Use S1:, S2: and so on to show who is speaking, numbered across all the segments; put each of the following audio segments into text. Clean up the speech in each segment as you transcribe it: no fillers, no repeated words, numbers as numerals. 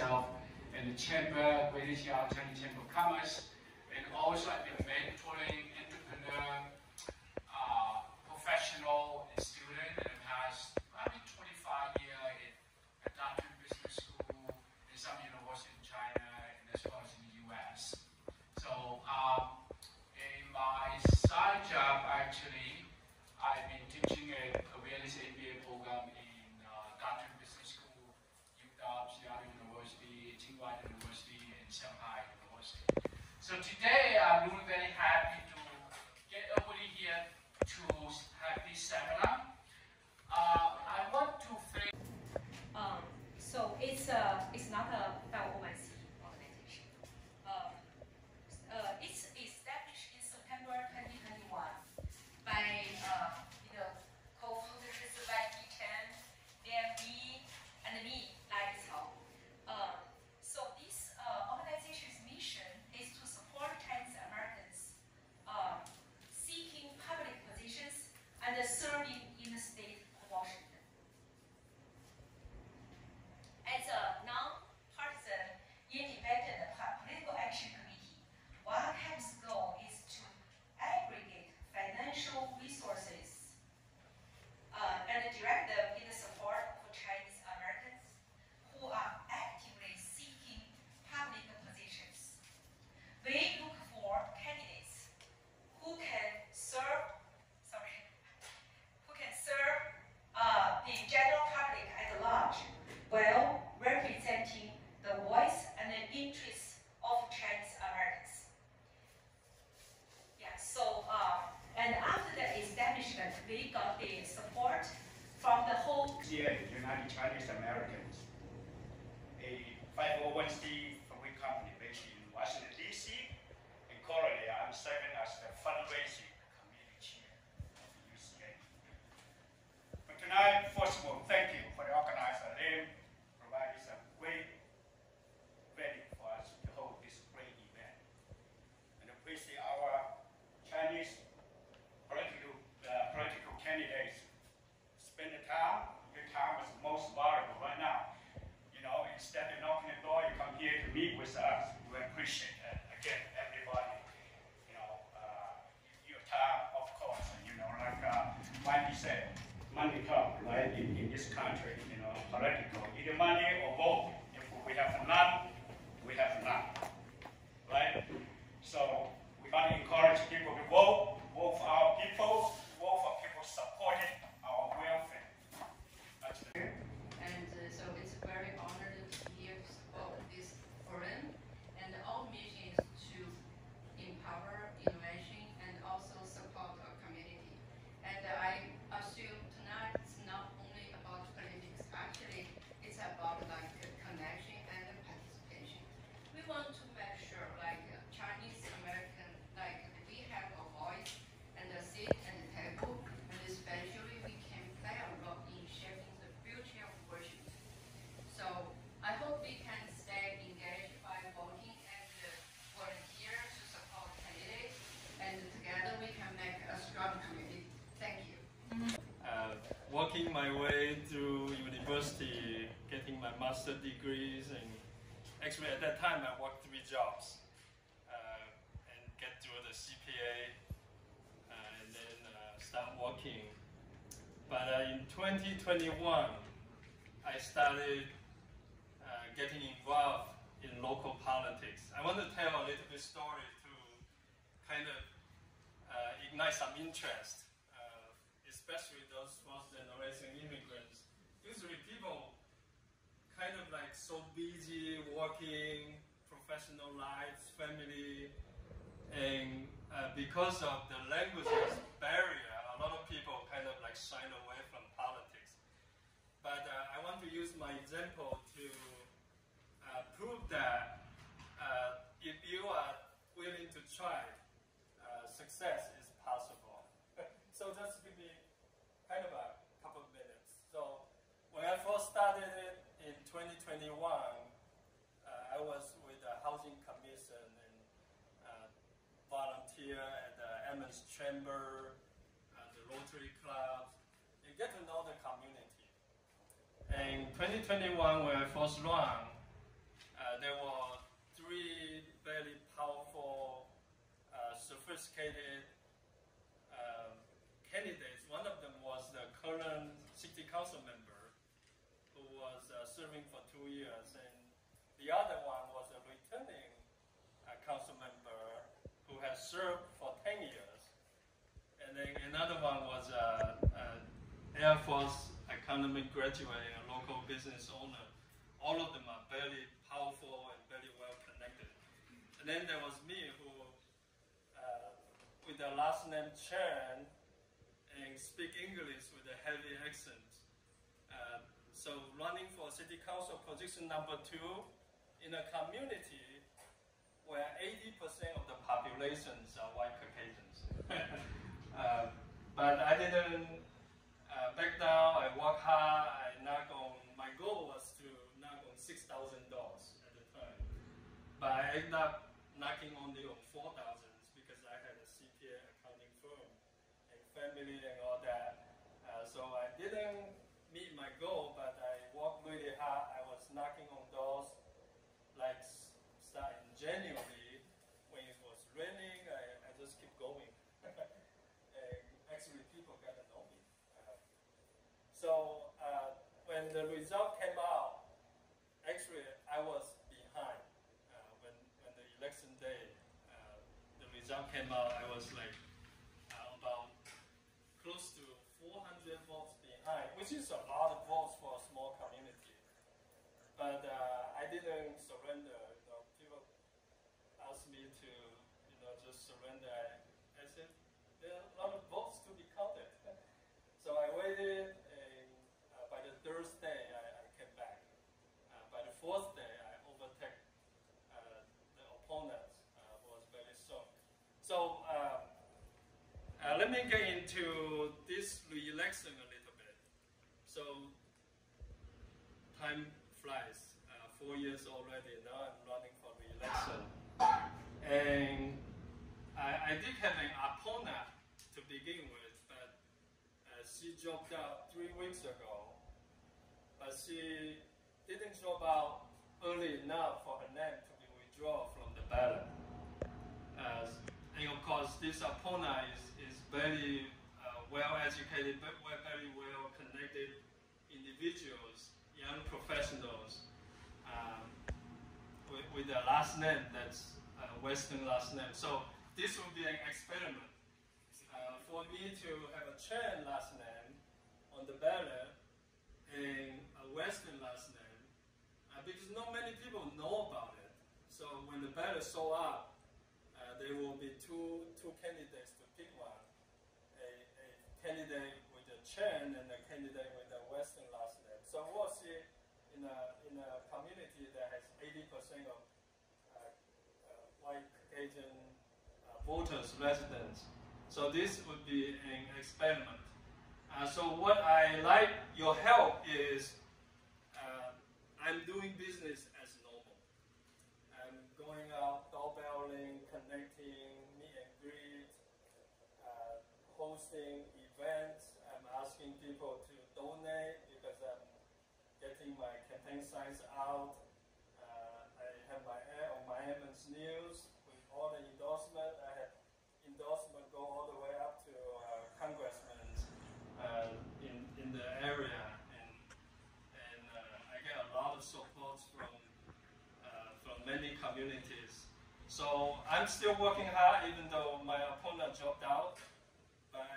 S1: myself in the Chamber, Greater Seattle Chinese Chamber of Commerce, and also I've been mentoring entrepreneur, professional, and student in the past, 25 years at Thur Business School and some university in China and as well as in the US. So in my side job, actually, I've been teaching a real estate MBA program in Thur Business School, UCAWA, Seattle University, Tsinghua University, and Shanghai University. So today, I'm really very happy to get everybody here to have this seminar. I want to thank.
S2: So it's not a 501c organization. It's established in September 2021 by co-founders like Chen, me, and me, Lani. So this organization's mission is to support Chinese Americans seeking public positions and serving in the state of Washington. As a non-partisan, independent political action committee, WACAP's goal is to aggregate financial resources and direct them in the support of Chinese Americans who are actively seeking public positions. We look for candidates who can serve the general public at large, while representing the voice and the interests of Chinese Americans. Yeah, so, and after the establishment, we got the support from the whole
S3: United Chinese Americans, a 501c free company based in Washington, D.C. And currently, I'm serving as the fundraising committee chair of the UCAWA. But tonight, first of all, thank you for the organizer, Lani, providing some great venue for us to hold this great event. And appreciate our Chinese political candidates spend the time. Your time is most valuable right now. You know, instead of knocking the door, you come here to meet with us. We appreciate that. Again, everybody, you know, your time, of course, you know, like Maggie said, money comes, right, in this country, you know, political, either money or vote. If we have none, we have none, right? So we want to encourage people to vote for our people, vote for people supporting our welfare.
S4: And so it's very honored to be here to support this forum. And our mission is to empower innovation and also support our community. And I assume tonight it's not only about politics. Actually, it's about like connection and participation. We want to make sure like Chinese American, like we have a voice and a seat at the table, and especially we can play a role in shaping the future of Washington. So I hope we can stay engaged by voting and volunteer to support candidates, and together we can make a strong community. Thank you.
S5: Working my way through university, getting my master's degrees, and actually at that time I worked 3 jobs and get through the CPA and then start working. But in 2021, I started getting involved in local politics. I want to tell a little bit story to kind of ignite some interest, especially those first-generation immigrants. Usually people kind of like so busy working, professional lives, family, and because of the languages barrier, a lot of people kind of like shy away from politics. But I want to use my example to prove that if you are willing to try, success is possible. So just give me kind of a couple of minutes. So when I first started it in 2021, I was with the Housing Commission and volunteer at the Edmonds Chamber, the Rotary Clubs, and get to know the community. In 2021, when I first ran, educated candidates. One of them was the current city council member who was serving for 2 years, and the other one was a returning council member who has served for 10 years. And then another one was an Air Force economic graduate and a local business owner. All of them are very powerful and very well connected. And then there was me who, with the last name Chen, and speak English with a heavy accent. So running for city council position number 2 in a community where 80% of the populations are white Caucasians. But I didn't back down. I worked hard. My goal was to knock on $6,000 at the time. But I ended up knocking only on 4,000 because I had a CPA accounting firm and family and all that. So I didn't meet my goal, but I worked really hard. I was knocking on doors like starting January when it was raining. I just keep going. And actually, people got to know me. So when the result came out, actually I was behind. When the election day, the result came out, I was like about close to 400 votes behind, which is a lot of votes for a small community. But I didn't surrender. People asked me to, just surrender. I said, there are a lot of votes to be counted. So I waited, and by the third day, I came back. By the fourth day, I overtook the opponent, who was very strong. So let me get into this re-election a little bit. So time flies. 4 years already. Now I'm running for re-election. And I did have an opponent to begin with, but she dropped out 3 weeks ago. But she didn't drop out early enough for her name to be withdrawn from the ballot. And of course, this opponent is very well-educated, very well-connected individuals, young professionals, with a last name that's a Western last name. So this will be an experiment for me to have a Chen last name on the ballot and a Western last name, because not many people know about it. So when the ballot show up, there will be two candidates to pick one, a candidate with a Chen and a candidate with a Western last name. So we'll see in a community that has 80% of white Caucasian voters, residents. So this would be an experiment. So what I like your help is I'm doing business as normal. I'm going out, doorbelling, connecting, meet and greet, hosting events. I'm asking people to donate because I'm getting my campaign signs out. I have my ad on my Edmonds News with all the endorsement. I have endorsement go all the way up to congressmen in the area, and I get a lot of support from many communities. So I'm still working hard, even though my opponent dropped out. But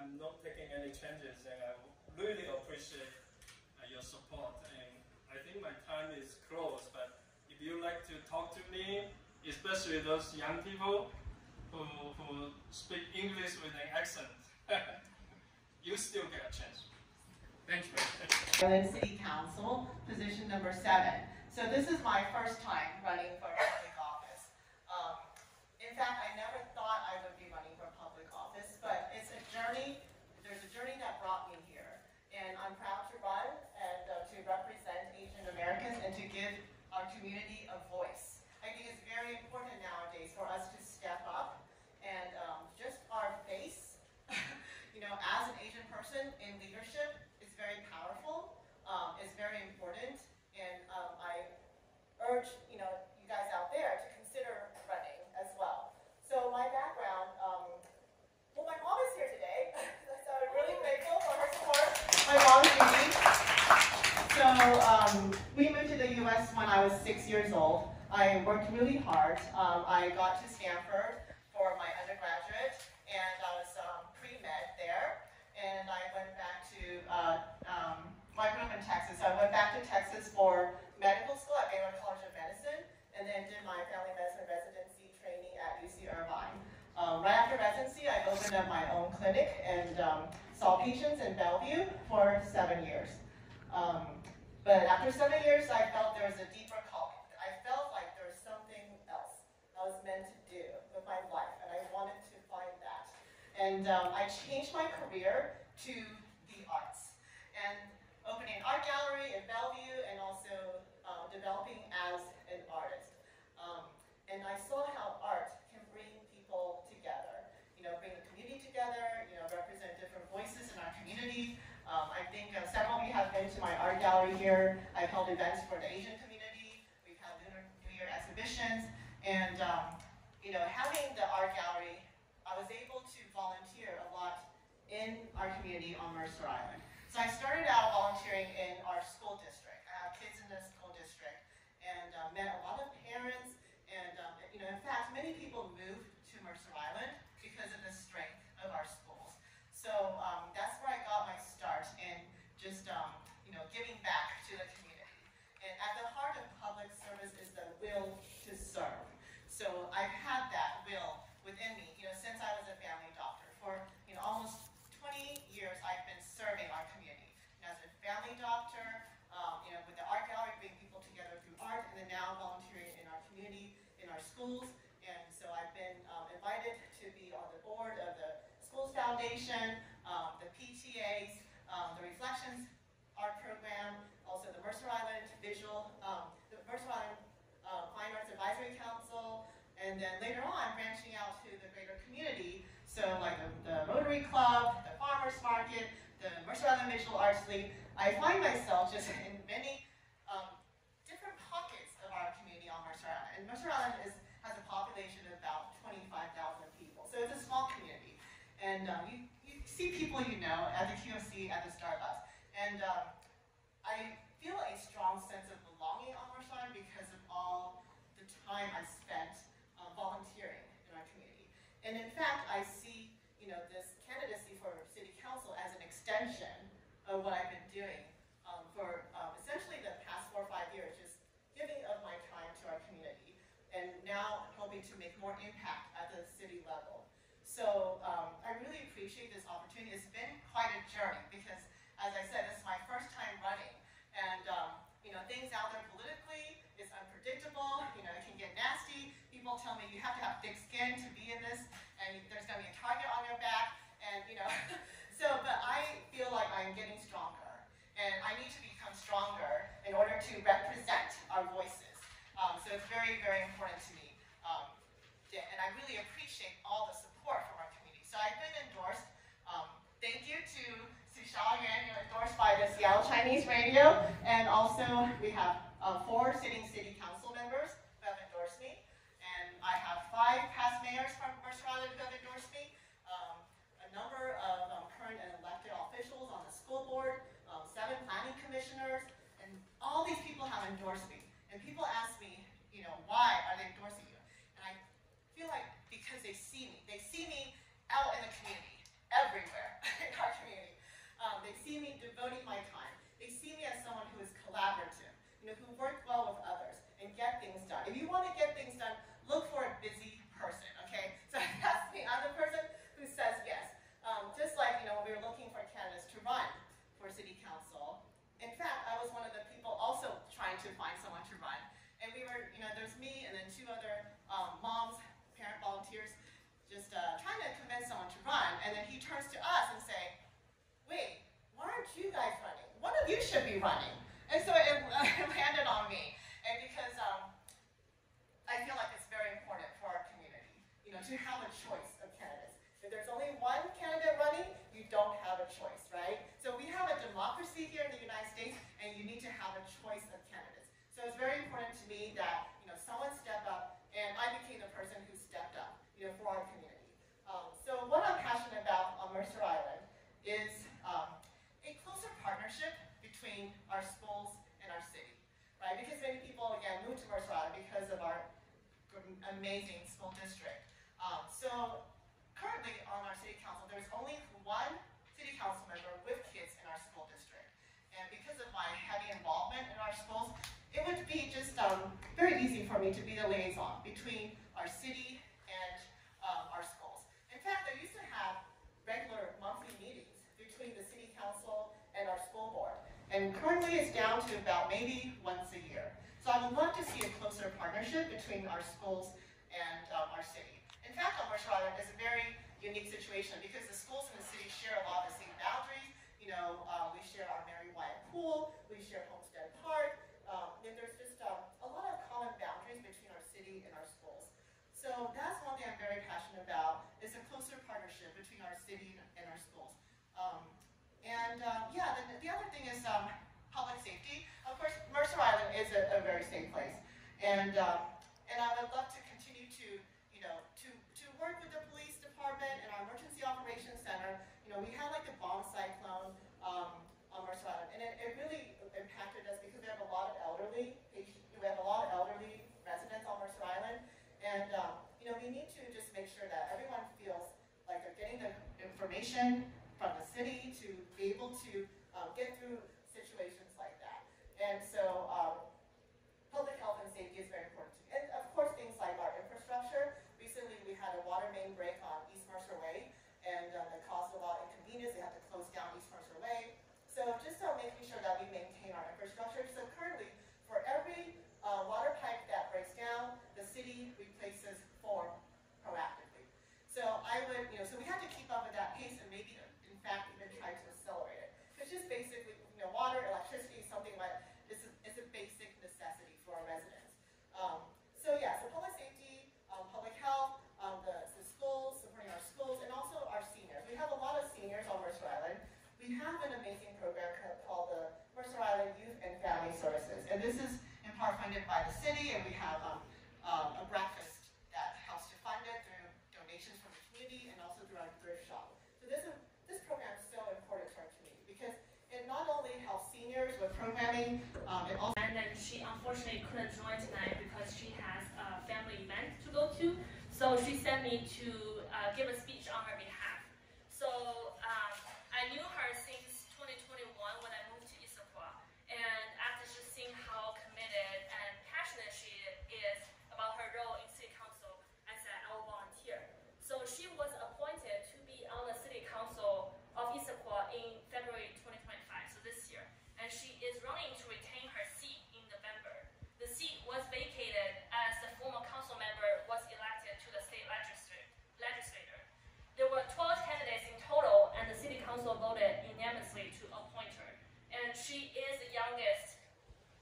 S5: I'm not taking any changes, and I really appreciate your support. And I think my time is close, but if you like to talk to me, especially those young people who speak English with an accent, you still get a chance. Thanks,
S6: man. City Council, position number 7. So this is my first time running for public office. In fact, I never thought I would be running for public office, but it's a journey. There's a journey that brought me here, and I'm proud to run and to represent Asian Americans and to give our community a voice. I think it's very important nowadays for us to step up and just our face, as an Asian person in leadership is very powerful, is very important, and I urge you guys out there to consider running as well. So my background, when I was 6 years old. I worked really hard. I got to Stanford for my undergraduate, and I was pre-med there. And I went back to, I grew up in Texas, so I went back to Texas for medical school at Baylor College of Medicine, and then did my family medicine residency training at UC Irvine. Right after residency, I opened up my own clinic and saw patients in Bellevue for 7 years. But after 7 years, I felt there was a deeper calling. I felt like there was something else I was meant to do with my life, and I wanted to find that. And I changed my career to the arts, and opening an art gallery in Bellevue, and also developing as an artist. And I saw how art can bring people together, bring the community together, represent different voices in our community. I think several of you have been to my art gallery here. I've held events for the Asian community. We've had Lunar New Year exhibitions. And, having the art gallery, I was able to volunteer a lot in our community on Mercer Island. So I started out volunteering in our school district. I have kids in the school district, and met a lot of parents. And, in fact, many people moved to Mercer Island because of the strength of our schools. So that's where I got my start in just, giving back to the community. And at the heart of public service is the will to serve. So I've had that will within me, since I was a family doctor. For, almost 20 years, I've been serving our community. As a family doctor, with the art gallery, bringing people together through art, and then now volunteering in our community, in our schools. And so I've been invited to be on the board of the Schools Foundation, the PTAs, the Reflections Art Program, also the Mercer Island the Mercer Island Fine Arts Advisory Council, and then later on branching out to the greater community. So like the Rotary Club, the Farmers Market, the Mercer Island Visual Arts League. I find myself just in many different pockets of our community on Mercer Island. And Mercer Island has a population of about 25,000 people. So it's a small community. And you see people at the QFC, at the Starbucks. And I feel a strong sense of belonging on Mercer Island because of all the time I spent volunteering in our community. And in fact, I see this candidacy for city council as an extension of what I've been doing for essentially the past 4 or 5 years, just giving of my time to our community, and now hoping to make more impact at the city level. So I really appreciate this opportunity. It's been quite a journey because, as I said, this is my first time running, and things out there politically is unpredictable. It can get nasty. People tell me you have to have thick skin to be in this, and there's going to be a target on your back, and but I feel like I'm getting stronger, and I need to become stronger in order to represent our voices. So it's very, very important to me, and I really appreciate all the support from our community. So I've been endorsed. Thank you to Xiaoyuan, endorsed by the Seattle Chinese Radio, and also we have 4 sitting city council members who have endorsed me, and I have 5 past mayors from Mercer Island who have endorsed me, a number of current and elected officials on the school board, 7 planning commissioners, and all these people have endorsed me. And people ask me, why are they endorsing you? And I feel like because they see me. They see me out in the community, everywhere in our community. They see me devoting my time. They see me as someone who is collaborative, who works well with others and get things done. If you want to get things done, look for a busy person, okay? So that's me. I'm the person who says yes. Just like, when we were looking for candidates to run for city council. In fact, I was one of the people also trying to find someone to run. And we were, there's me and then 2 other moms, parent volunteers, just trying to convince someone to run. And then he turns to us and say, wait, why aren't you guys running? One of you should be running. And so it landed on me. And because I feel like it's very important for our community, to have a choice of candidates. If there's only one candidate running, you don't have a choice, right? So we have a democracy here in the United States, and you need to have a choice of candidates. So it's very important to me that someone step up, and I became the person who stepped up, for our community. So what I'm passionate about on Mercer Island is a closer partnership between our amazing school district. So currently on our city council, there's only one city council member with kids in our school district. And because of my heavy involvement in our schools, it would be just very easy for me to be the liaison between our city and our schools. In fact, I used to have regular monthly meetings between the city council and our school board. And currently it's down to about maybe once a year. So I would love to see a closer partnership between our schools and our city. In fact, on Mercer Island is a very unique situation because the schools in the city share a lot of the same boundaries. You know, we share our Mary Wyatt Pool, we share Homestead Park, and there's just a lot of common boundaries between our city and our schools. So that's one thing I'm very passionate about, is a closer partnership between our city and our schools. Yeah, the other thing is public safety. Of course, Mercer Island is a very safe place, and I would love to continue to, you know, to work with the police department and our emergency operations center. You know, we had like the bomb cyclone on Mercer Island, and it really impacted us because we have a lot of elderly patients. We have a lot of elderly residents on Mercer Island, and you know, we need to just make sure that everyone feels like they're getting the information from the city to be able to get through situations like that. And so public health and safety is very important. And of course, things like our infrastructure. Recently, we had a water main break on East Mercer Way, and that caused a lot of inconvenience. They had to close down East Mercer Way. So just making sure that we maintain our infrastructure. So currently, for every water pipe that breaks down, the city replaces 4 proactively. So I would, you know, so we had to keep up with that pace and maybe, in fact, even try to accelerate it. It's just basically, you know, water, electricity, something like it's a basic necessity for our residents. So yeah, so public safety, public health, the schools, supporting our schools, and also our seniors. We have a lot of seniors on Mercer Island. We have an amazing program called the Mercer Island Youth and Family Services, and this is in part funded by the city, and we have a breakfast that helps to fund it through donations from the community and also through our thrift shop. So this program is so important to our community because it not only helps seniors with programming, it also...
S7: And then she unfortunately couldn't join tonight because she has a family event to go to. So she sent me to give a speech on her behalf. So I knew her since 2021 when I moved to Issaquah. And after just seeing how committed and passionate she is about her role in City Council, I said I will volunteer. So she was appointed to be on the City Council of Issaquah in February 2025, so this year. And she is running to retain her seat in November. The seat was vacated as the former council member was elected to the state legislature. There were 12 candidates in total, and the City Council voted unanimously to appoint her. And she is the youngest,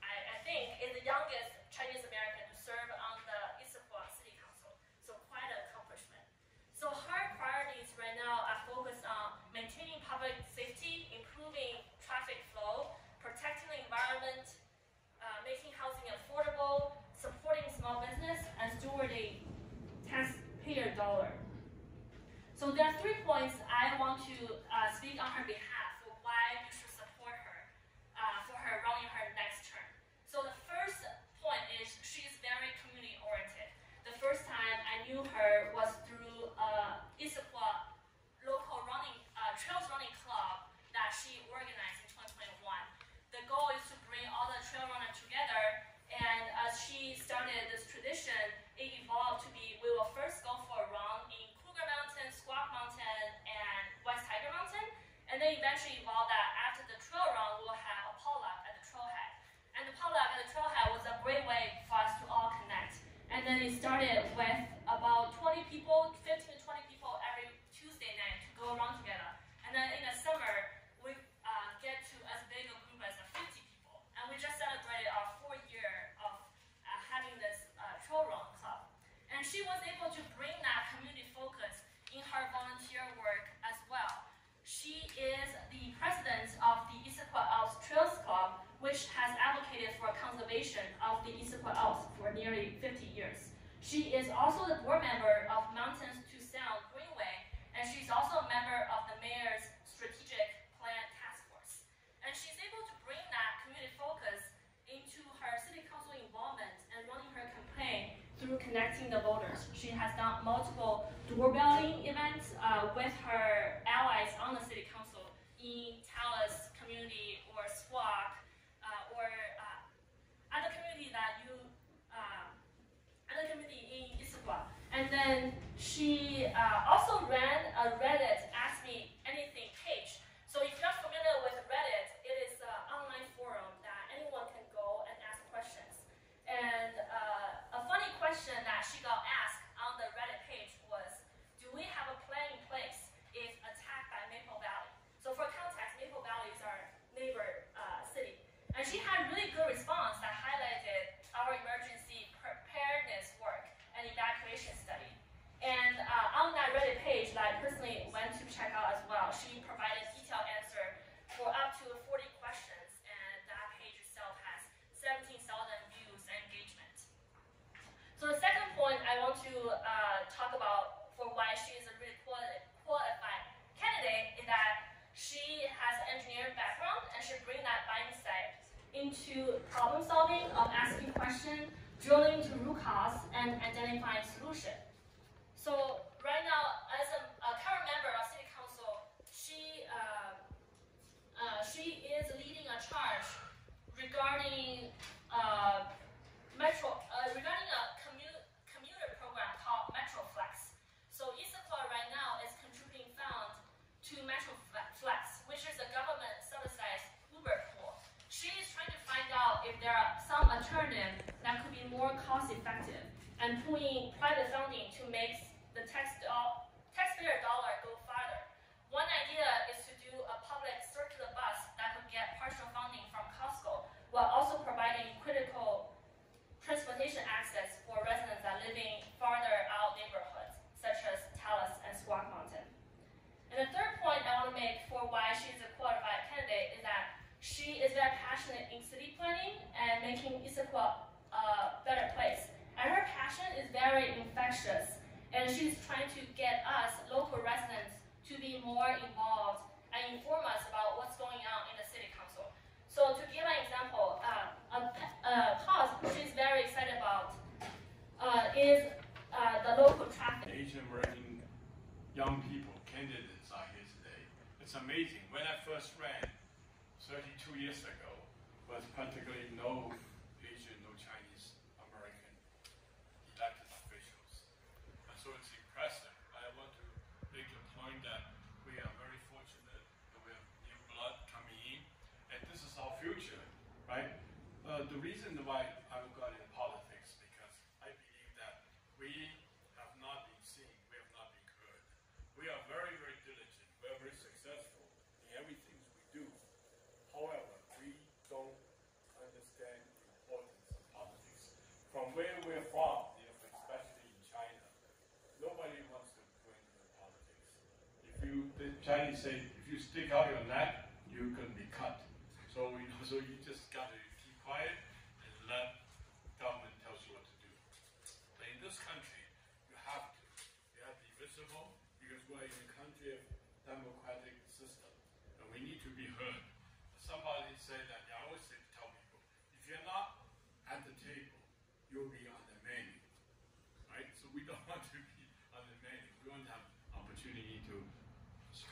S7: I think, is the youngest Chinese American to serve on the Issaquah City Council. So quite an accomplishment. So her priorities right now are focused on maintaining public safety, improving traffic flow, protecting the environment, making housing affordable, supporting small business, and stewarding taxpayer dollar. So there are 3 points I want to speak on her behalf for why you should support her for her running her next term. So the first point is she's very community oriented. The first time I knew her was through Issaquah local trails running club that she organized in 2021. The goal is to bring all the trail runners together, and as she started this tradition, it evolved to be we will first go for a run in Cougar Mountain, Squaw Mountain, and West Tiger Mountain, and then eventually evolved that after the trail run, we'll have a potluck at the trailhead. And the potluck at the trailhead was a great way for us to all connect. And then it started with about 20 people, 15 to 20 people every Tuesday night to go around together. And then in the summer, we get to as big a group as 50 people. And we just celebrated our 4th year of having this trail run club. And she was able to bring that community focus in her volunteer work as well. She is the president of the Issaquah Alps Trails Club, which has advocated for conservation of the Issaquah Alps for nearly 50 years. She is also the board member of Mountains to Sound Greenway, and she's also a member of the mayor's strategic plan task force. And she's able to bring that community focus into her city council involvement and running her campaign through connecting the voters. She has done multiple doorbelling events with her allies on the city council in Tallis community or Squawk or other community that you other community in Issaquah. And then she also ran a Reddit Ask Me Anything page. So if you're familiar with Reddit, it is an online forum that anyone can go and ask questions. And a funny question that she got asked on the Reddit page was, do we have a plan in place if attacked by Maple Valley? So for context, Maple Valley is our neighbor city. And she had really good response that highlighted our emergency preparedness work and evacuation study. And on that Reddit page that I personally went to check out as well, she provided detailed answer for up to 40 questions, and that page itself has 17,000 views and engagement. So the second point I want to talk about for why she is a really qualified candidate is that she has an engineering background and she brings that mindset into problem solving of asking questions, drilling to root cause, and identifying solution. So right now, as a current member of City Council, she is leading a charge regarding regarding a commuter program called MetroFlex. So Issaquah right now is contributing funds to MetroFlex, which is a government subsidized Uber pool. She is trying to find out if there are some alternative that could be more cost effective and pulling private funding to make the taxpayer dollar go farther. One idea is to do a public circular bus that could get partial funding from Costco while also providing critical transportation access for residents that are living farther out neighborhoods, such as Tallis and Squawk Mountain. And the third point I want to make for why she is a qualified candidate is that she is very passionate in city planning and making Issaquah a better place. And her passion is very infectious. And she's trying to get us, local residents, to be more involved and inform us about what's going on in the city council. So to give an example, a cause she's very excited about is the local traffic.
S8: Asian American young people, candidates are here today. It's amazing. When I first ran 32 years ago, was practically no Asian, no Chinese American elected officials. And so it's impressive. I want to make the point that we are very fortunate that we have new blood coming in, and this is our future, right? The reason why I got into politics because I believe that we have not been seen, we have not been heard. We are very, very diligent, we are very successful in everything we do. However, we don't understand the importance of politics. From where we're from, especially in China, nobody wants to go into politics. The Chinese say, if you stick out your neck, you're going to be cut. So you just got to keep quiet and let government tell you what to do. But in this country, you have to. You have to be visible because we're in a country of democratic system, and we need to be heard. Somebody said that, I always tell people, if you're not at the table, you'll be on the menu, right? So we don't want to be on the menu. We want to have opportunity to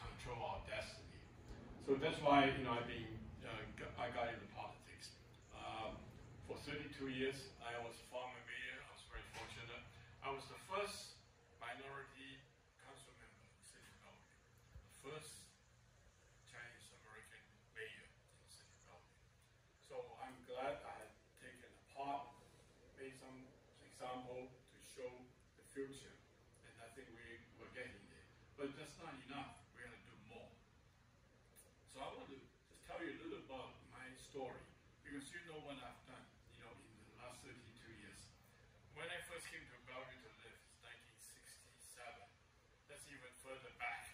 S8: control our destiny. So that's why, I got into politics. For 32 years, I was former mayor. I was very fortunate. I was the first minority council member in the city of Bellevue. The first Chinese American mayor in the city of Bellevue. So I'm glad I had taken a part, made some example to show the future. And I think we were getting there. But that's not enough. We have to do more. So I want to just tell you a little about my story, because you know what I've done, in the last 32 years. When I first came to Bellevue to live, it's 1967. That's even further back.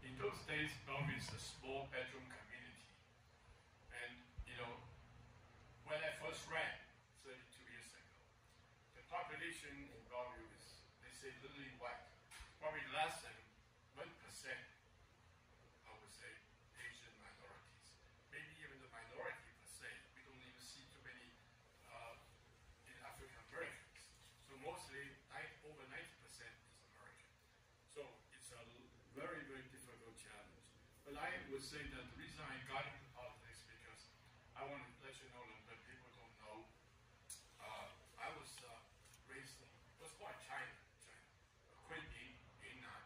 S8: In those days, Bellevue is a small bedroom community. And, when I first ran 32 years ago, the population in Bellevue is, they say, literally white, probably less than 1%, I would say, Asian minorities. Maybe even the minority per se. We don't even see too many African Americans. So mostly would say that the reason I got into politics because I want to let you know that people don't know. I was raised, was born in China, Kunming, Yunnan,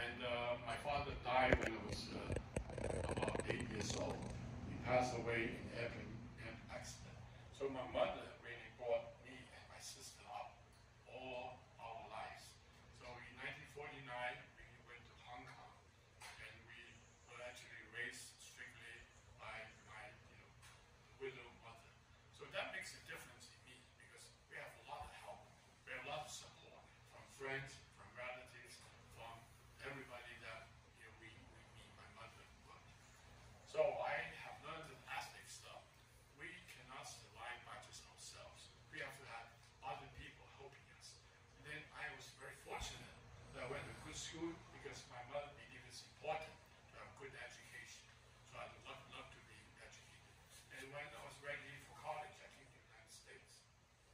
S8: and my father died when I was about 8 years old. He passed away in an accident. So my mother really brought me and my sister up all our lives. So in 1949, we went to Hong Kong, and we were actually raised strictly by my, widow mother. So that makes a difference in me because we have a lot of help, we have a lot of support from friends, from relatives, from everybody that we meet, my mother and brother. So I have learned the basic stuff. We cannot survive by just ourselves. We have to have other people helping us. And then I was very fortunate that I went to good school because my mother believed it's important to have good education. So I love to be educated. And when I was ready for college, I came to the United States.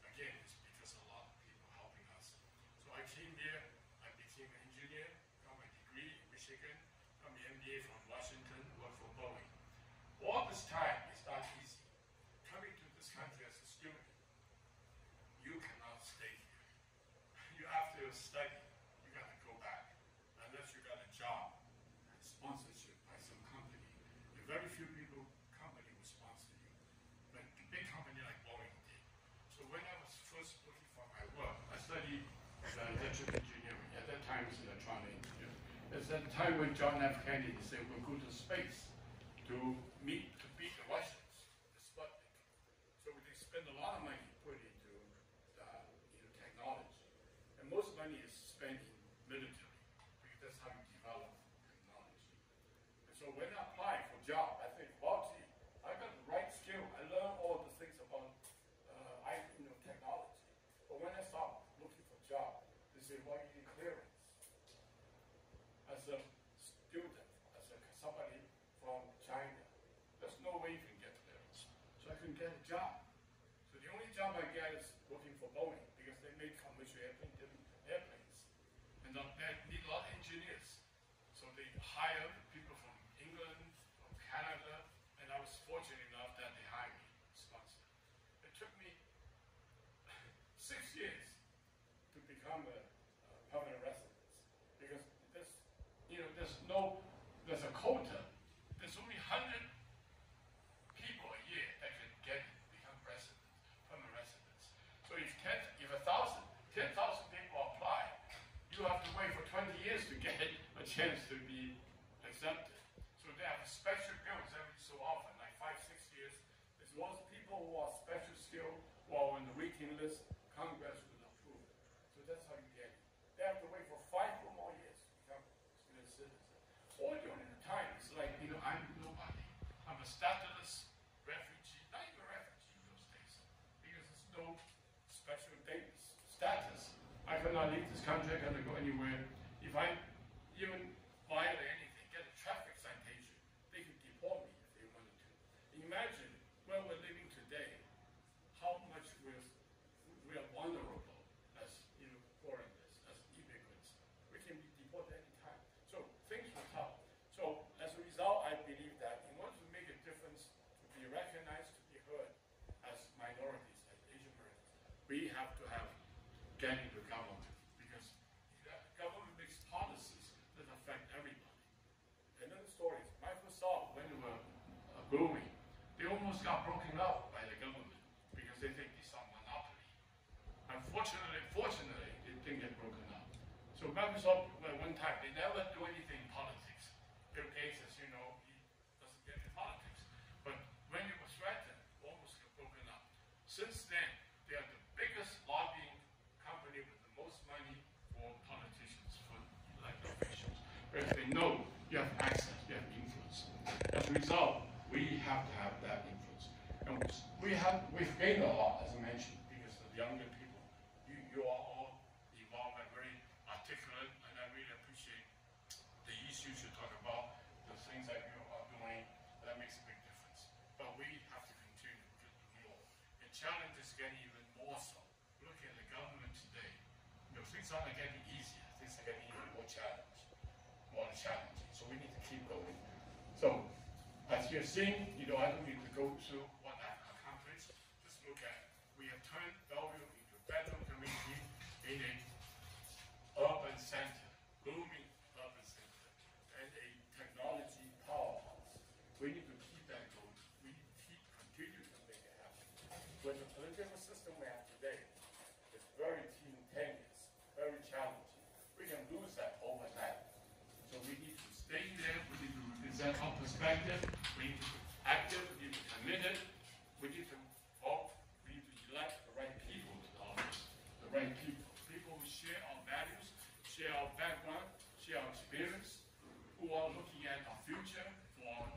S8: Again, it's because a lot of people helping us. So I came here, I became an engineer, got my degree in Michigan, got my MBA from Washington, worked for Boeing. All this time is not easy. Coming to this country as a student, you cannot stay here. You have to study. You got to go back. Unless you got a job, sponsorship by some company. And very few company will sponsor you. But a big company like Boeing did. So when I was first looking for my work, I studied electrical engineering. At that time, it was electronic engineering. It's at the time when John F. Kennedy said we'll go to space to beat the Russians, the Sputnik. So they spend a lot of money put into technology. And most money is spent in military, because that's how you develop technology. And so when I apply for a job, I think, well, gee, I got the right skill. I learned all the things about technology. But when I start looking for a job, they say, well, you need clearance. As a student, as somebody from China, there's no way you can get clearance. So I couldn't get a job. So the only job I get is working for Boeing because they make commercial airplanes. And they need a lot of engineers. So they hire people from England, from Canada, and I was fortunate enough that they hired me, sponsored. It took me 6 years to become a permanent resident because there's a quota. There's only 100 people a year that can become permanent residents. So if 10,000 people apply, you have to wait for 20 years to get a chance to be accepted. So they have special bills every so often, like 5-6 years. There's lots of people who are special skill while on the waiting list, Congress will approve. So that's how you get it. They have to wait for 5 or more years to become a citizen. All during the time, it's like, I'm nobody. I'm a stateless refugee, not even a refugee in those days, because there's no special status. I cannot leave this country, I cannot go anywhere. If I even violate anything, get a traffic citation, they could deport me if they wanted to. Imagine where we're living today, how much we are vulnerable as foreigners, as immigrants. We can be deported anytime. So things were tough. So as a result, I believe that in order to make a difference, to be recognized, to be heard as minorities, as Asian Americans, we have to get into government because government makes policies that affect everybody. Another story is Microsoft, when they were growing, they almost got broken up by the government because they think these are monopoly. Fortunately, it didn't get broken up. So Microsoft, at one time, they never do anything in politics. Bill Gates, as you know, he doesn't get into politics. But when it was threatened, almost got broken up. Since then, they are the biggest lobbying company with the most money for politicians, for elected officials. Because they know you have access, you have influence. As a result, we have to have that influence. And we've gained a lot, as I mentioned, because of the younger people. You are all involved and very articulate, and I really appreciate the issues you talk about, the things that you are doing. That makes a big difference. But we have to continue to do more. The challenge is getting even more so. Looking at the government today, things are not getting easier. Things are getting even more challenging. So we need to keep going. So, as you're seeing, I don't need to go through what I've accomplished. Just look at, we have turned Bellevue into a federal community in an urban center, booming urban center, and a technology powerhouse. We need to keep that going. We need to continue to make it happen. With the political system we have today, it's very tenuous, very challenging. We can lose that overnight. So we need to stay there. We need to represent our perspective. We need to be active. We need to be committed. We need to vote. We need to elect the right people to the office. The right people. People who share our values, share our background, share our experience, who are looking at our future for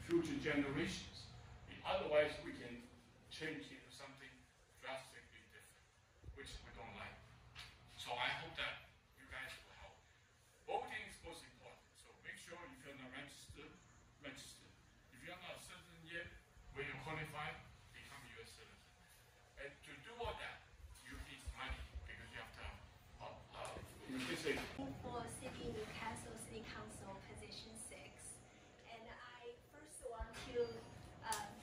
S8: future generations. Otherwise, we can change into something drastically different, which we don't like. So I hope that you guys will help. Voting is most important, so make sure if you're not registered, register. If you're not a citizen yet, when you qualify, become a U.S. citizen. And to do all that, you need money, because you have to
S9: for City Newcastle City Council position 6, and I first want to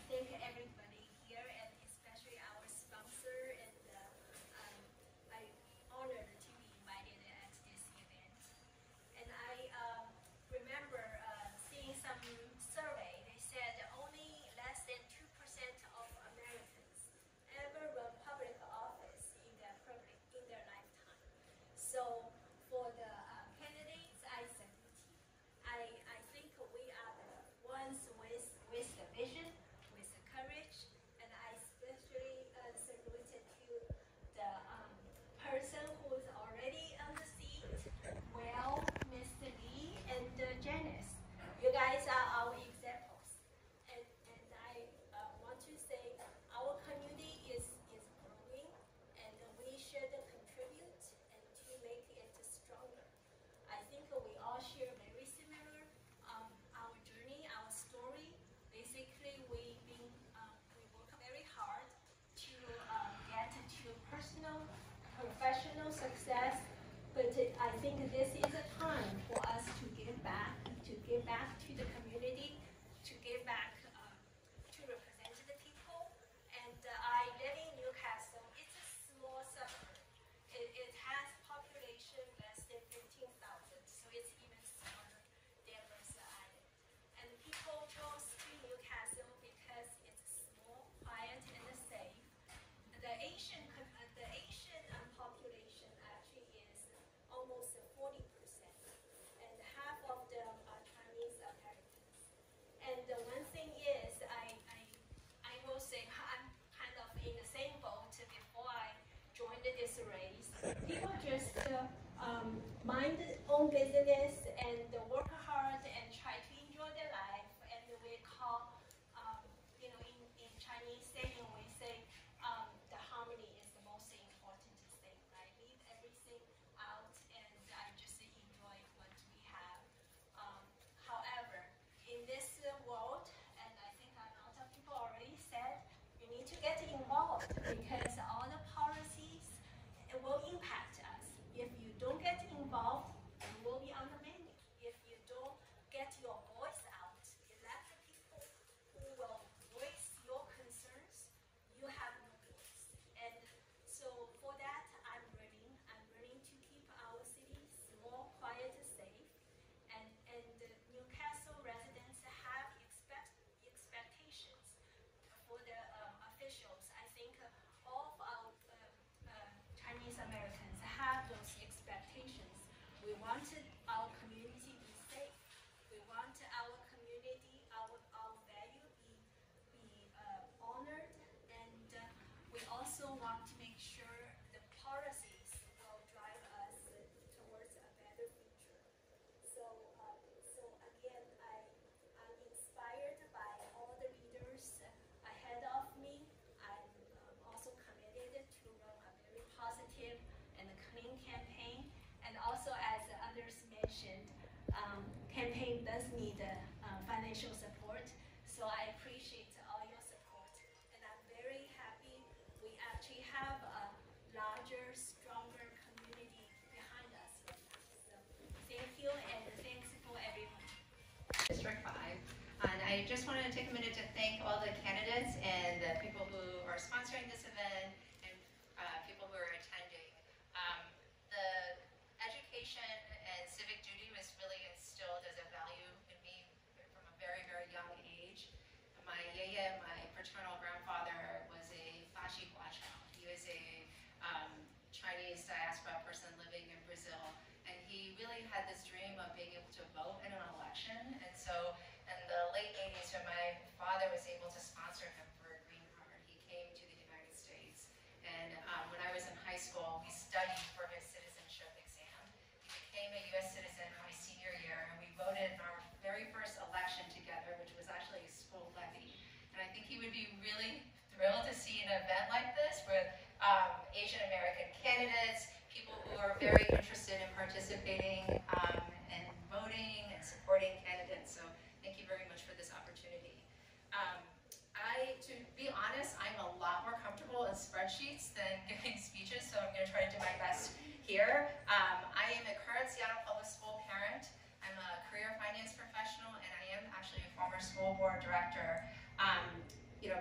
S9: thank everybody here, and especially our sponsor, and I'm honored to be invited at this event. And I remember seeing some survey. They said only less than 2% of Americans ever run public office in their lifetime. So for the candidates, I salute you. I think we are the ones with the vision, with the courage, and I especially salute to the person who is already on the seat, well, Mr. Lee and Janice. You guys are our examples. And I want to say our community is growing, and we should contribute and to make it stronger. I think we all share very similar our journey, our story. Basically, we work very hard to get to personal, professional success. But I think this is a time for us to give back to the community, to give back to represent the people. And I live in Newcastle. It's a small suburb. It has population less than 15,000, so it's even smaller than Mercer Island. And people chose to Newcastle because it's small, quiet, and safe. The Asian population actually is almost 40%, and half of them are Chinese Americans. And the one thing is, I will say I'm kind of in the same boat before I joined this race. People just mind their own business and work hard and try to enjoy their life. And we call, in Chinese saying, we say the harmony is the most important thing. I leave everything out and I just enjoy what we have. However, in this world, and I think a lot of people already said, you need to get involved because all the policies will impact us. If you don't get involved, you will be on the menu. If you don't get your voice out, elect the people who will voice your concerns, you have no voice. And so for that, I'm running to keep our city small, quiet, safe. And the Newcastle residents have expectations for the officials. I think all of our Chinese Americans have those expectations. We want our community to be safe. We want our community, our value be honored, and we also want to make sure the policies will drive us towards a better future. So again, I'm inspired by all the leaders ahead of me. I'm also committed to run a very positive and clean campaign. And also, as others mentioned, campaign does need financial support. So I appreciate all your support. And I'm very happy we actually have a larger, stronger community behind us right now. So thank you, and thanks for everyone.
S4: District 5.
S10: I just wanted to take a minute to thank all the candidates and the people who are sponsoring this event and people who are attending. The education and civic duty was really instilled as a value in me from a very, very young age. My yeye, my paternal grandfather, was a Xiaoyuan. He was a Chinese diaspora person living in Brazil, and he really had this dream of being able to vote in an election. And so in the late 80s, when my father was able to sponsor him for a green card, he came to the United States. And when I was in high school, we studied for his citizenship exam. He became a U.S. citizen my senior year, and we voted in our very first election together, which was actually a school levy. And I think he would be really thrilled to see an event like this with Asian American candidates, people who are very interested in participating and voting and supporting candidates. So thank you very much for this opportunity. To be honest, I'm a lot more comfortable in spreadsheets than giving speeches, so I'm going to try to do my best here. I am a current Seattle Public School parent. I'm a career finance professional, and I am actually a former school board director.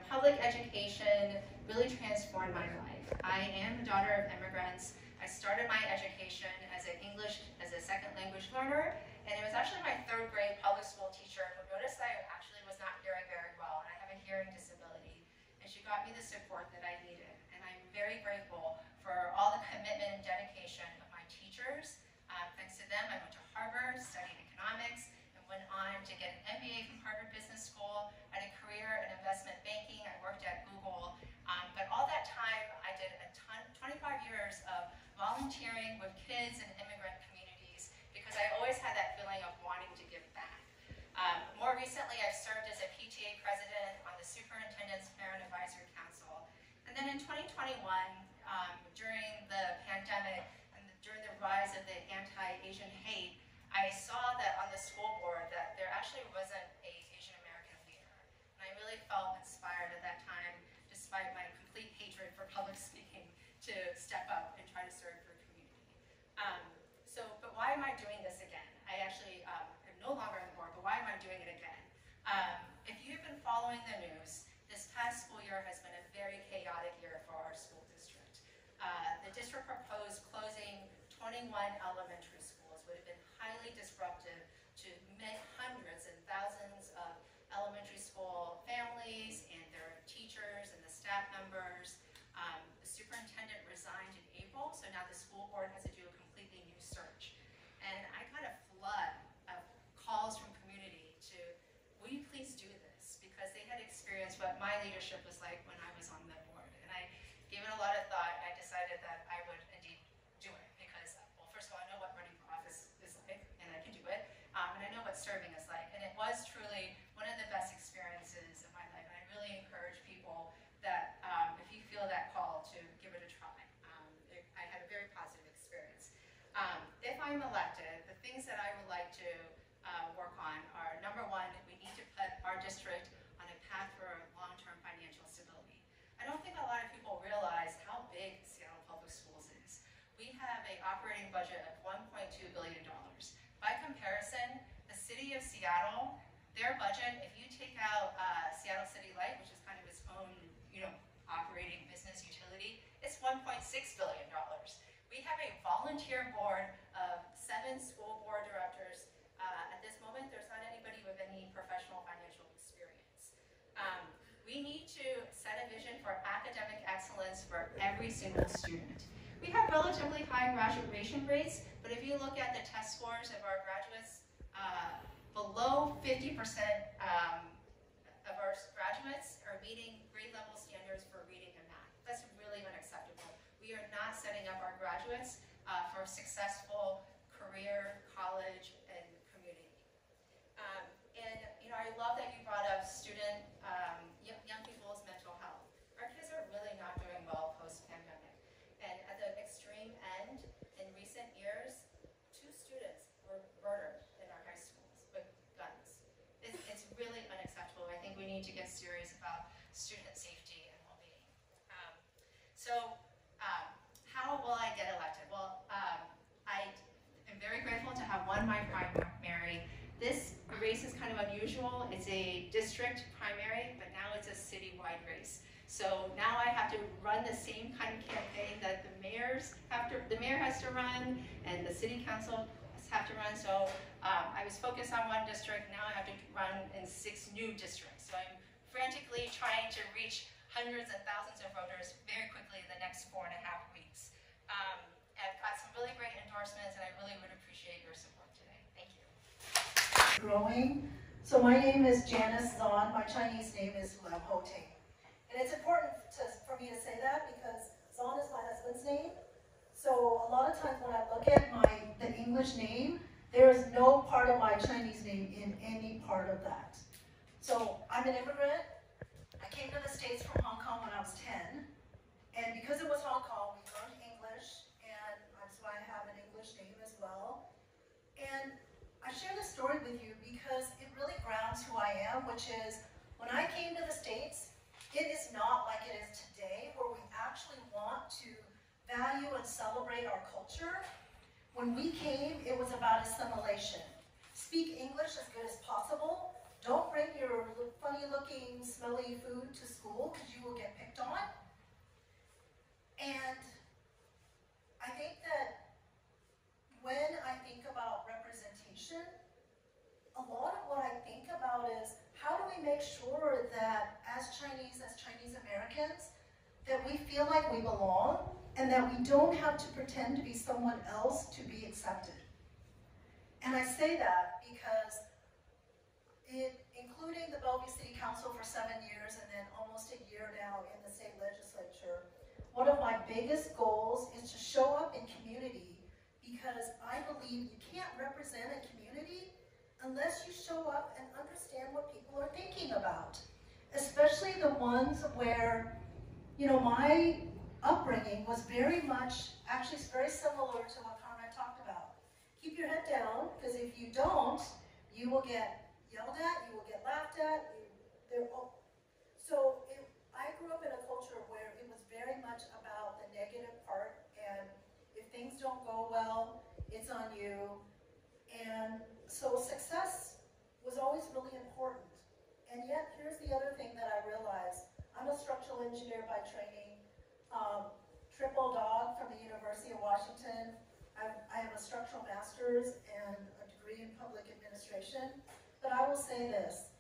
S10: Public education really transformed my life. I am a daughter of immigrants. I started my education as a second language learner, and it was actually my third grade public school teacher who noticed that I actually was not hearing very well, and I have a hearing disability, and she got me the support that I needed. And I'm very grateful for all the commitment and dedication of my teachers. Thanks to them, I went to Harvard, studied economics, and went on to get an MBA from Harvard Business School. I had a career in investment banking. I worked at Google. But all that time, I did 25 years of volunteering with kids and immigrant communities because I always had that feeling of wanting to give back. More recently, I've served as a PTA president on the Superintendent's Parent Advisory Council. And then in 2021, during the pandemic and during the rise of the anti-Asian hate, I saw that on the school board that there actually wasn't an Asian American leader. And I really felt inspired at that time, despite my complete hatred for public speaking, to step up and try to serve your community. But why am I doing this again? I actually am no longer on the board, but why am I doing it again? If you've been following the news, this past school year has been a very chaotic year for our school district. The district proposed closing 21 elementary schools, would have been highly disruptive to hundreds and thousands of elementary school families and their teachers and the staff members. The superintendent resigned in April, so now the school board has to do a completely new search. And I got a flood of calls from community to, will you please do this? Because they had experienced what my leadership was like when I was on the board. And I gave it a lot of thought, and I decided that I would indeed do it because, well, first of all, I know what running for office is like, and I can do it. And I know what serving is like. And it was truly one of the best experiences of my life. And I really encourage people that if you feel that call to give it a try. I had a very positive experience. If I'm elected, the things that I would like to work on are, number one, we need to put our district on a path for long-term financial stability. I don't think a lot of people realize how big Seattle Public Schools is. We have an operating budget of $1.2 billion. By comparison, the city of Seattle, their budget, if you take out Seattle City Light, which is kind of its own, operating business utility, it's $1.6 billion. We have a volunteer board of 7 school board directors. At this moment, there's not anybody with any professional financial experience. We need to set a vision for academic excellence for every single student. We have relatively high graduation rates, but if you look at the test scores of our graduates, below 50% of our graduates are meeting grade level standards for reading and math. That's really unacceptable. We are not setting up our graduates for successful career, college, and community. I love that you brought up young people's mental health. Our kids are really not doing well post-pandemic. And at the extreme end, in recent years, 2 students were murdered in our high schools with guns. It's really unacceptable. I think we need to get serious about student safety and well-being. How will I get elected? Well, I am very grateful to have won my primary. This race is kind of unusual. It's a district primary, but now it's a citywide race. So now I have to run the same kind of campaign that the mayor has to run and the city council have to run. So I was focused on one district, now I have to run in 6 new districts. So I'm frantically trying to reach hundreds and thousands of voters very quickly in the next 4.5 weeks. I've got some really great endorsements and I really would appreciate your support today. Thank you.
S11: Growing. So my name is Janice Zahn, my Chinese name is Lam Ho Ting. And it's important for me to say that because Zahn is my husband's name. So a lot of times when I look at the English name, there is no part of my Chinese name in any part of that. So I'm an immigrant. I came to the States from Hong Kong when I was 10. And because it was Hong Kong, we learned English, and that's why I have an English name as well. And I share this story with you because it really grounds who I am, which is when I came to the States, it is not like it is today where we actually want to value and celebrate our culture. When we came, it was about assimilation. Speak English as good as possible. Don't bring your funny-looking, smelly food to school because you will get picked on. And I think that when I think about representation, a lot of what I think about is how do we make sure that as Chinese Americans, that we feel like we belong and that we don't have to pretend to be someone else to be accepted. And I say that because including the Bellevue City Council for 7 years and then almost a year now in the state legislature, one of my biggest goals is to show up in community because I believe you can't represent a community unless you show up and understand what people are thinking about. Especially the ones where, my upbringing was very much, actually it's very similar to what Conrad talked about. Keep your head down, because if you don't, you will get yelled at, you will get laughed at. I grew up in a culture where it was very much about the negative part, and if things don't go well, it's on you. And so success was always really important. And yet, here's the other thing that I realized. I'm a structural engineer by training, triple dog from the University of Washington. I have a structural master's and a degree in public administration. But I will say this,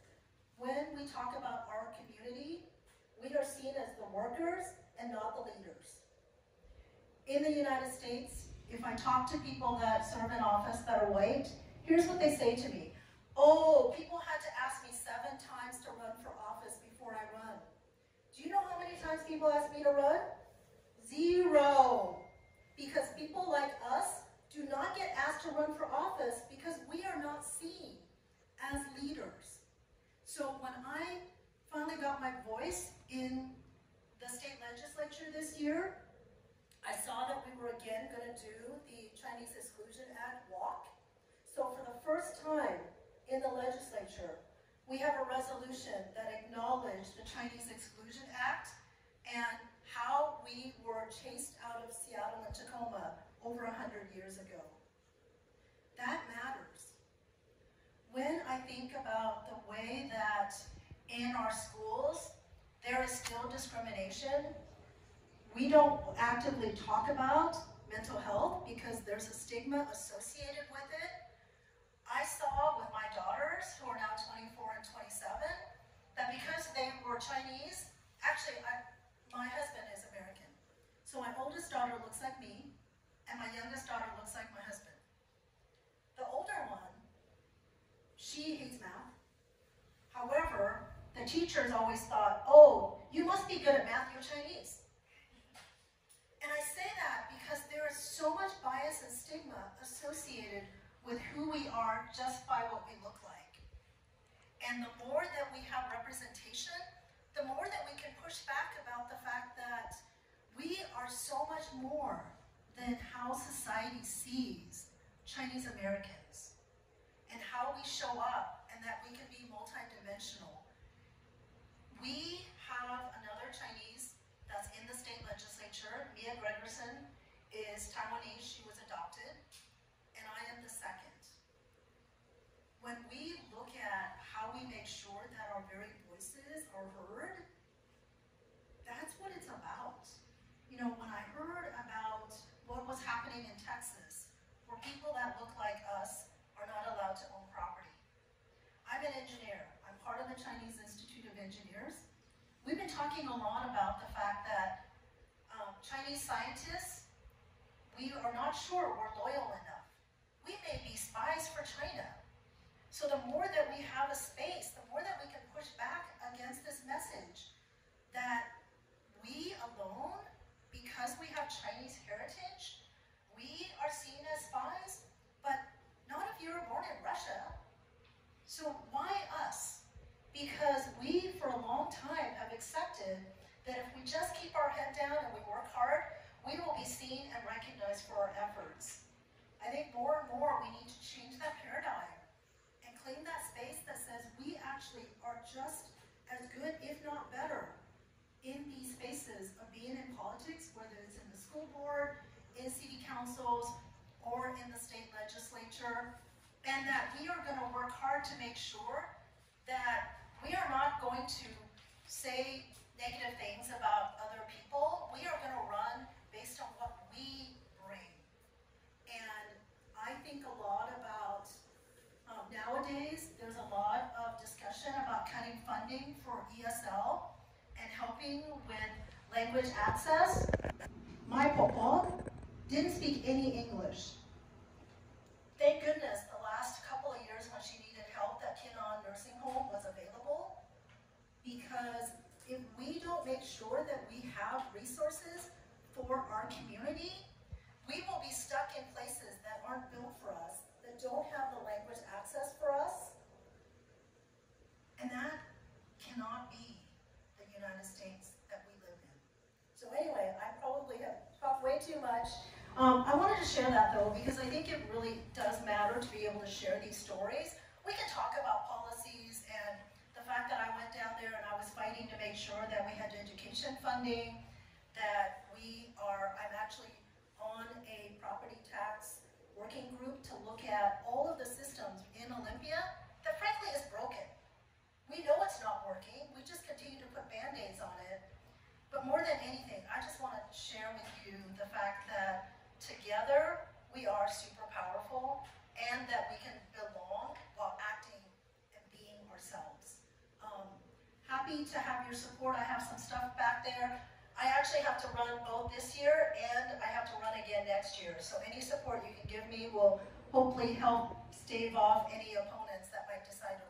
S11: when we talk about our community, we are seen as the workers and not the leaders. In the United States, if I talk to people that serve in office that are white, here's what they say to me. Oh, people had to ask me 7 times to run for office before I run. Do you know how many times people ask me to run? 0. Because people like us do not get asked to run for office because we are not seen as leaders. So when I finally got my voice in the state legislature this year, I saw that we were again going to do the Chinese Exclusion Act walk. So for the first time in the legislature, we have a resolution that acknowledged the Chinese Exclusion Act and how we were chased out of Seattle and Tacoma over 100 years ago. That matters. When I think about the way that in our schools, there is still discrimination, we don't actively talk about mental health because there's a stigma associated with it. I saw with my daughters, who are now 24 and 27, that because they were Chinese, actually, my husband is American. So my oldest daughter looks like me, and my youngest daughter looks like my husband. The older one, she hates math. However, the teachers always thought, oh, you must be good at math, you're Chinese. And I say that because there is so much bias and stigma associated with who we are just by what we look like. And the more that we have representation, the more that we can push back about the fact that we are so much more than how society sees Chinese Americans and how we show up and that we can be multidimensional. We have another Chinese that's in the state legislature. Mia Gregerson is Taiwanese, she was adopted, and I am the second. When we look at how we make sure or heard, that's what it's about. You know, when I heard about what was happening in Texas, where people that look like us are not allowed to own property. I'm an engineer. I'm part of the Chinese Institute of Engineers. We've been talking a lot about the fact that Chinese scientists, we are not sure we're loyal enough. We may be spies for China. So the more that we have a space, the more that we can push back against this message that we alone, because we have Chinese heritage, we are seen as spies, but not if you were born in Russia. So why us? Because we, for a long time, have accepted that if we just keep our head down and we work hard, we will be seen and recognized for our efforts. I think more and more we need to change that paradigm and claim that space that says we actually are just as good, if not better, in these spaces of being in politics, whether it's in the school board, in city councils, or in the state legislature, and that we are going to work hard to make sure that we are not going to say negative things about other people. We are going to run based on what we bring. And I think a lot about, nowadays, there's a lot of discussion about cutting funding for ESL and helping with language access. My papa didn't speak any English. Thank goodness the last couple of years when she needed help, that Tunein nursing home was available, because if we don't make sure that we have resources for our community, we will be stuck in places that aren't built for us, that don't have the language access for us. And that cannot be the United States that we live in. So anyway, I probably have talked way too much. I wanted to share that though, because I think it really does matter to be able to share these stories. We can talk about policies and the fact that I went down there and I was fighting to make sure that we had education funding, that I'm actually on a property tax working group to look at all of the systems in Olympia that frankly is broken. We know it's not working, we just continue to put Band-Aids on it. But more than anything, I just want to share with you the fact that together we are super powerful and that we can belong while acting and being ourselves. Happy to have your support. I have some stuff back there. I actually have to run both this year and I have to run again next year. So any support you can give me will hopefully help stave off any opponents that might decide to